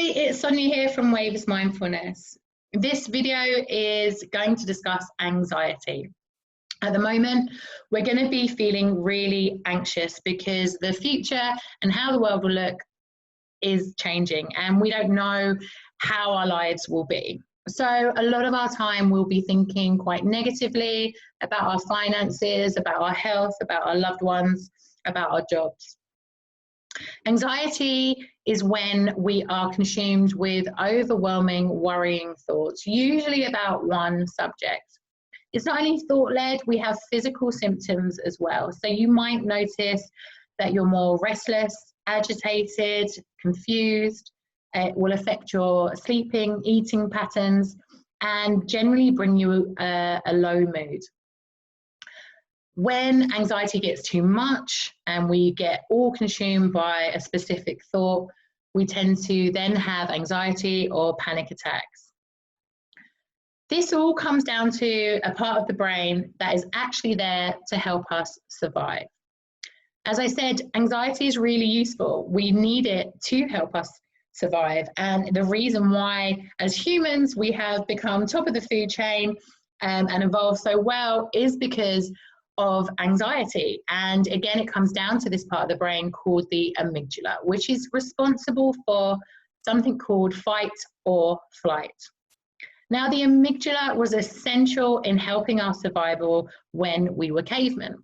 Hi, it's Sonya here from NABS Mindfulness. This video is going to discuss anxiety. At the moment, we're going to be feeling really anxious because the future and how the world will look is changing and we don't know how our lives will be. So a lot of our time we'll be thinking quite negatively about our finances, about our health, about our loved ones, about our jobs. Anxiety is when we are consumed with overwhelming, worrying thoughts, usually about one subject. It's not only thought-led, we have physical symptoms as well. So you might notice that you're more restless, agitated, confused. It will affect your sleeping, eating patterns, and generally bring you a low mood. When anxiety gets too much and we get all consumed by a specific thought, we tend to then have anxiety or panic attacks. This all comes down to a part of the brain that is actually there to help us survive. As I said, anxiety is really useful. We need it to help us survive. And the reason why, as humans, we have become top of the food chain and evolved so well is because of anxiety. And again, it comes down to this part of the brain called the amygdala, which is responsible for something called fight or flight. Now, the amygdala was essential in helping our survival when we were cavemen.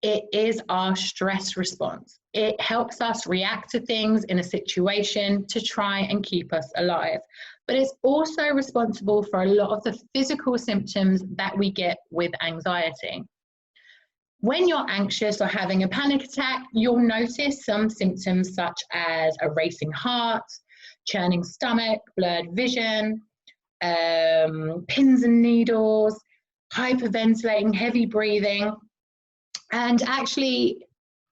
It is our stress response. It helps us react to things in a situation to try and keep us alive. But it's also responsible for a lot of the physical symptoms that we get with anxiety. When you're anxious or having a panic attack, you'll notice some symptoms such as a racing heart, churning stomach, blurred vision, pins and needles, hyperventilating, heavy breathing. And actually,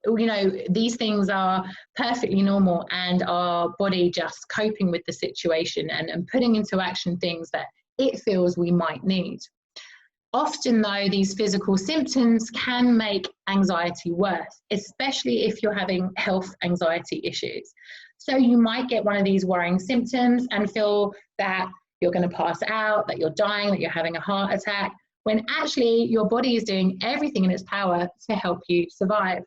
you know, these things are perfectly normal and our body just coping with the situation and putting into action things that it feels we might need. Often though, these physical symptoms can make anxiety worse, especially if you're having health anxiety issues. So you might get one of these worrying symptoms and feel that you're going to pass out, that you're dying, that you're having a heart attack, when actually your body is doing everything in its power to help you survive.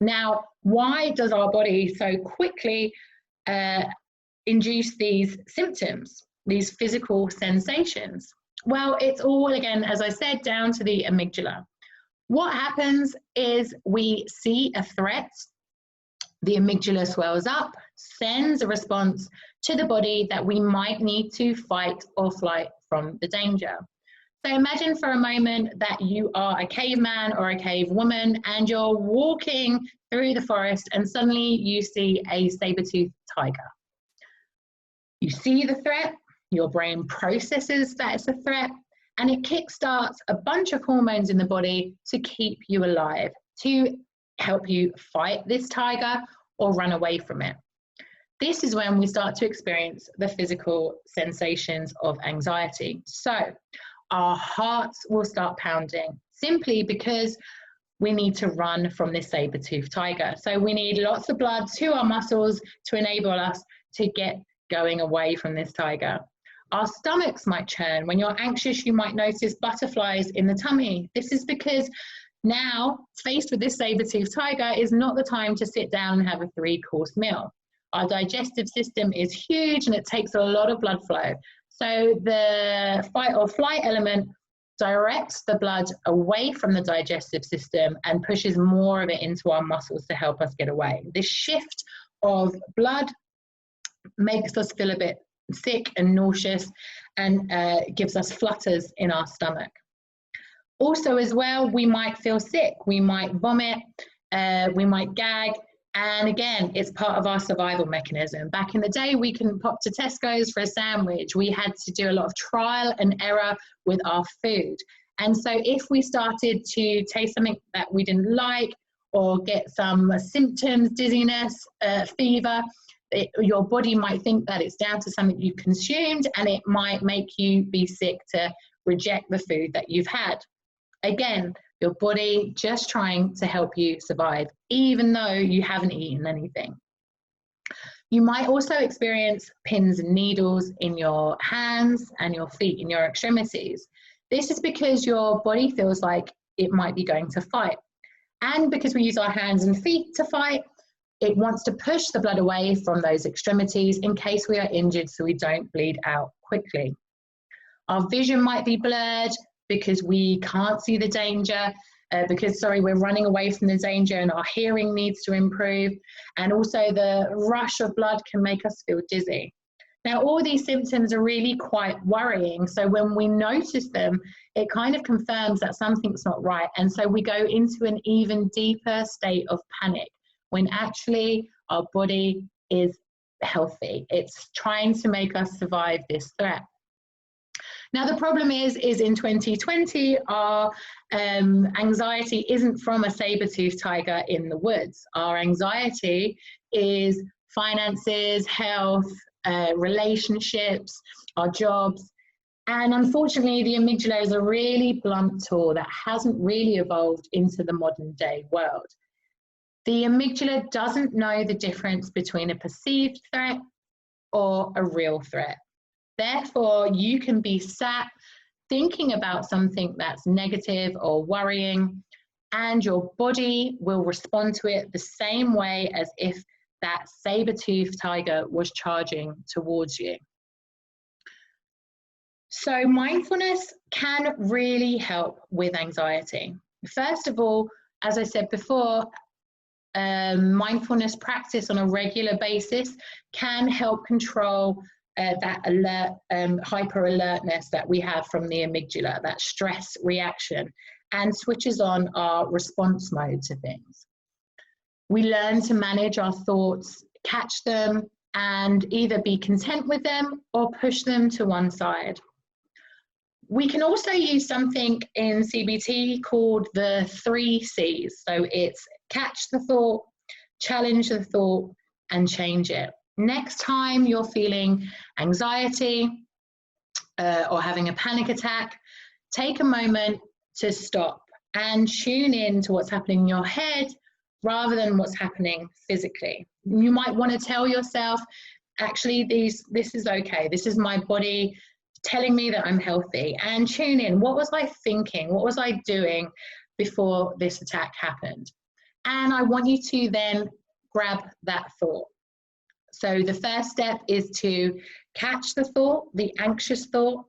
Now, why does our body so quickly induce these symptoms, these physical sensations? Well, it's all, again, as I said, down to the amygdala. What happens is we see a threat, the amygdala swells up, sends a response to the body that we might need to fight or flight from the danger. So imagine for a moment that you are a caveman or a cave woman and you're walking through the forest and suddenly you see a saber-toothed tiger. You see the threat, your brain processes that it's a threat, and it kickstarts a bunch of hormones in the body to keep you alive, to help you fight this tiger or run away from it. This is when we start to experience the physical sensations of anxiety. So our hearts will start pounding simply because we need to run from this saber-toothed tiger. So we need lots of blood to our muscles to enable us to get going away from this tiger. Our stomachs might churn. When you're anxious, you might notice butterflies in the tummy. This is because now, faced with this saber-toothed tiger, is not the time to sit down and have a 3-course meal. Our digestive system is huge and it takes a lot of blood flow. So the fight or flight element directs the blood away from the digestive system and pushes more of it into our muscles to help us get away. This shift of blood makes us feel a bit sick and nauseous and gives us flutters in our stomach. Also as well, we might feel sick, we might vomit, we might gag. And again, it's part of our survival mechanism. Back in the day, we couldn't pop to Tesco's for a sandwich. We had to do a lot of trial and error with our food. And so if we started to taste something that we didn't like or get some symptoms, dizziness, fever, your body might think that it's down to something you've consumed and it might make you be sick to reject the food that you've had. Again, your body just trying to help you survive, even though you haven't eaten anything. You might also experience pins and needles in your hands and your feet, in your extremities. This is because your body feels like it might be going to fight. And because we use our hands and feet to fight, it wants to push the blood away from those extremities in case we are injured so we don't bleed out quickly. Our vision might be blurred because we can't see the danger, we're running away from the danger, and our hearing needs to improve. And also the rush of blood can make us feel dizzy. Now, all these symptoms are really quite worrying. So when we notice them, it kind of confirms that something's not right. And so we go into an even deeper state of panic when actually our body is healthy. It's trying to make us survive this threat. Now, the problem is in 2020, our anxiety isn't from a saber-toothed tiger in the woods. Our anxiety is finances, health, relationships, our jobs. And unfortunately, the amygdala is a really blunt tool that hasn't really evolved into the modern day world. The amygdala doesn't know the difference between a perceived threat or a real threat. Therefore, you can be sat thinking about something that's negative or worrying, and your body will respond to it the same way as if that saber-toothed tiger was charging towards you. So mindfulness can really help with anxiety. First of all, as I said before, mindfulness practice on a regular basis can help control that alert, hyper alertness that we have from the amygdala, that stress reaction, and switches on our response mode to things. We learn to manage our thoughts, catch them, and either be content with them or push them to one side. We can also use something in CBT called the 3 C's. So it's catch the thought, challenge the thought, and change it. Next time you're feeling anxiety or having a panic attack, take a moment to stop and tune in to what's happening in your head rather than what's happening physically. You might want to tell yourself, actually, this is okay. This is my body telling me that I'm healthy. And tune in. What was I thinking? What was I doing before this attack happened? And I want you to then grab that thought. So the first step is to catch the thought, the anxious thought,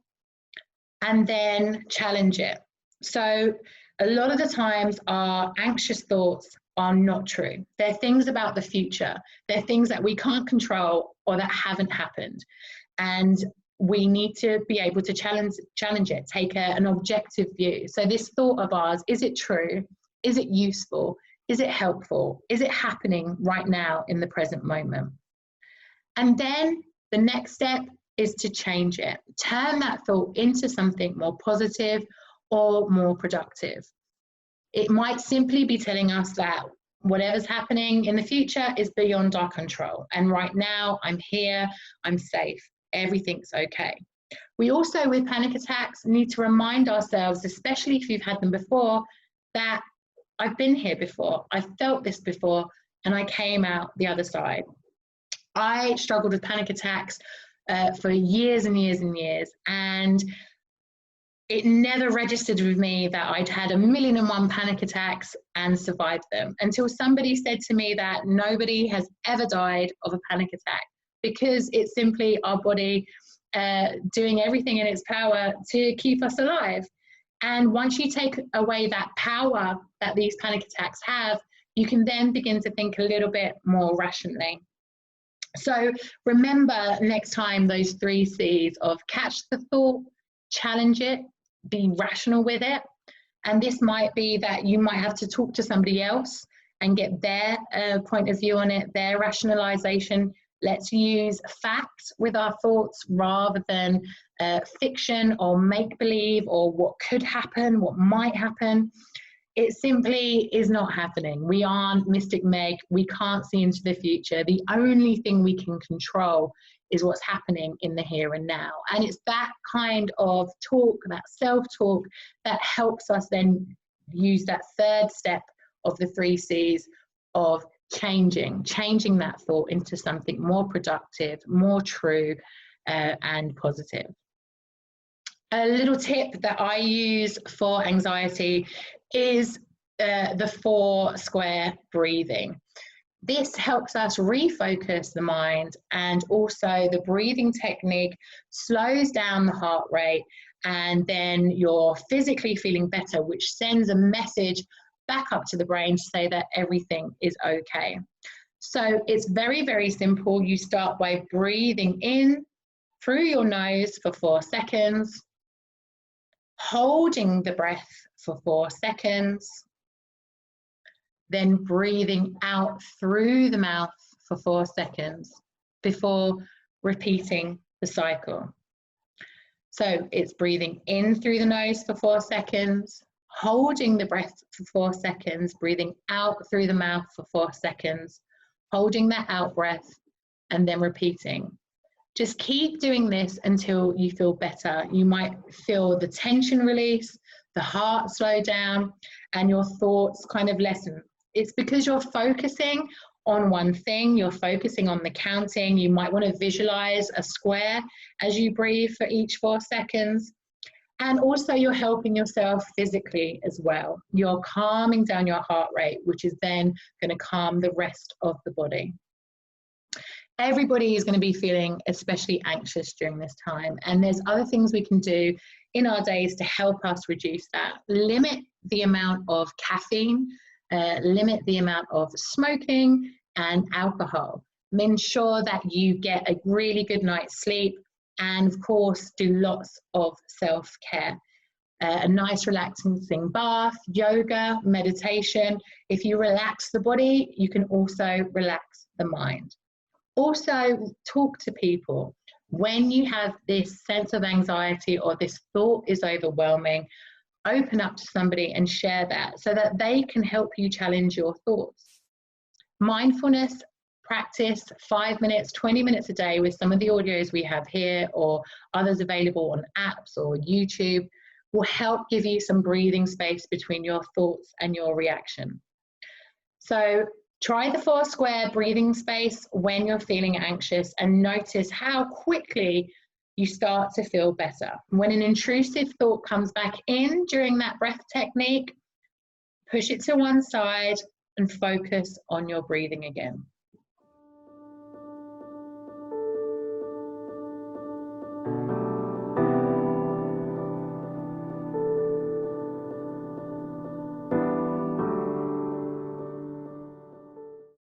and then challenge it. So a lot of the times our anxious thoughts are not true. They're things about the future. They're things that we can't control or that haven't happened. And we need to be able to challenge it, take an objective view. So this thought of ours, is it true? Is it useful? Is it helpful? Is it happening right now in the present moment? And then the next step is to change it. Turn that thought into something more positive or more productive. It might simply be telling us that whatever's happening in the future is beyond our control. And right now, I'm here, I'm safe, everything's okay. We also, with panic attacks, need to remind ourselves, especially if you've had them before, that I've been here before, I've felt this before, and I came out the other side. I struggled with panic attacks for years and years and years, and it never registered with me that I'd had 1,000,001 panic attacks and survived them until somebody said to me that nobody has ever died of a panic attack, because it's simply our body doing everything in its power to keep us alive. And once you take away that power that these panic attacks have, you can then begin to think a little bit more rationally. So remember next time those 3 C's of catch the thought, challenge it, be rational with it. And this might be that you might have to talk to somebody else and get their point of view on it, their rationalization. Let's use facts with our thoughts rather than fiction or make-believe or what could happen, what might happen. It simply is not happening. We aren't Mystic Meg. We can't see into the future. The only thing we can control is what's happening in the here and now. And it's that kind of talk, that self-talk, that helps us then use that third step of the 3 C's of changing that thought into something more productive, more true, and positive. A little tip that I use for anxiety is the 4 square breathing. This helps us refocus the mind, and also the breathing technique slows down the heart rate, and then you're physically feeling better, which sends a message back up to the brain to say that everything is okay. So it's very, very simple. You start by breathing in through your nose for 4 seconds, holding the breath for 4 seconds, then breathing out through the mouth for 4 seconds before repeating the cycle. So it's breathing in through the nose for 4 seconds, holding the breath for 4 seconds, breathing out through the mouth for 4 seconds, holding that out breath, and then repeating. Just keep doing this until you feel better. You might feel the tension release, the heart slow down, and your thoughts kind of lessen. It's because you're focusing on one thing, you're focusing on the counting. You might want to visualize a square as you breathe for each 4 seconds. And also you're helping yourself physically as well. You're calming down your heart rate, which is then going to calm the rest of the body. Everybody is going to be feeling especially anxious during this time, and there's other things we can do in our days to help us reduce that. Limit the amount of caffeine, limit the amount of smoking and alcohol. Ensure that you get a really good night's sleep, and of course do lots of self-care. A nice relaxing bath, yoga, meditation. If you relax the body, you can also relax the mind. Also, talk to people. When you have this sense of anxiety or this thought is overwhelming, open up to somebody and share that so that they can help you challenge your thoughts. Mindfulness practice 5 minutes, 20 minutes a day with some of the audios we have here or others available on apps or YouTube will help give you some breathing space between your thoughts and your reaction. So try the 4 square breathing space when you're feeling anxious, and notice how quickly you start to feel better. When an intrusive thought comes back in during that breath technique, push it to one side and focus on your breathing again.